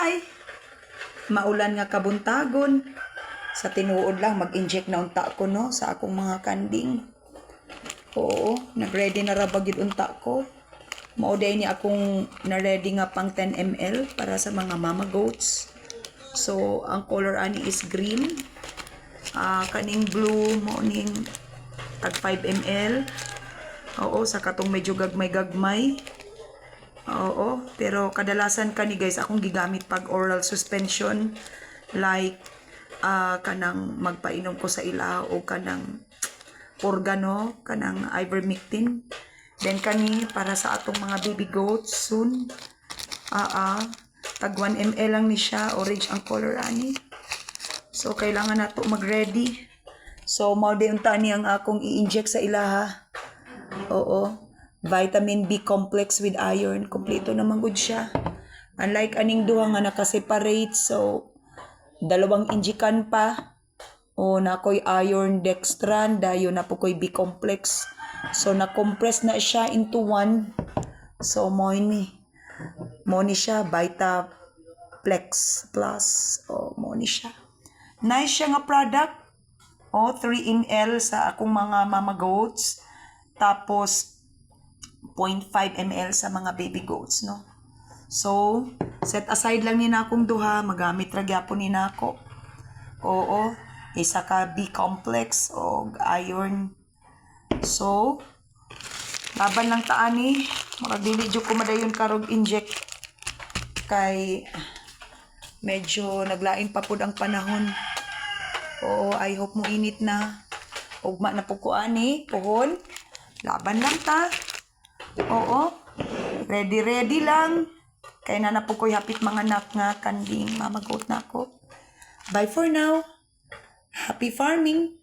Hi! Maulan nga kabuntagon. Sa tinuod lang, mag-inject na unta ko, no? Sa akong mga kanding. Oo, nag-ready na rabagid unta ko. Mauday ni akong na-ready nga pang 10 ml para sa mga mama goats. So, ang color ani is green. Kaning blue, morning tag 5 ml. Oo, sa katong medyo gagmay-gagmay. Oo, pero kadalasan kani guys, akong gigamit pag oral suspension. Like, kanang magpainom ko sa ila o kanang organo, kanang ivermectin. Then kani, para sa atong mga baby goats soon. Tag 1 ml lang ni siya, orange ang color ani. So, kailangan na to mag-ready. So, mauday unta ni ang akong i-inject sa ila ha. Oo. Vitamin B complex with iron. Kompleto naman gud siya. Unlike aning duha nga nakaseparate. So, dalawang injikan pa. O nakoy iron dextran. Dayon na po koy B complex. So, na-compress na siya into one. So, mo ni siya. Vitaplex plus. O, mo ni siya. Nice siya nga product. O, 3 ml sa akong mga mama goats. Tapos, 0.5 ml sa mga baby goats, no? So, set aside lang ni na akong duha. Magamit ra gyapon ni nako. Oo. Isa ka B complex o iron. So, laban lang taani. Dili jud ko madayon karog inject. Kay medyo naglain pa pud ang panahon. Oo, I hope mo init na. Ugma na po ko ani, puhon. Laban lang ta. Oo. Ready lang. Kaya na po ko'y hapit mga anak nga kanding mamagot na ako. Bye for now. Happy farming.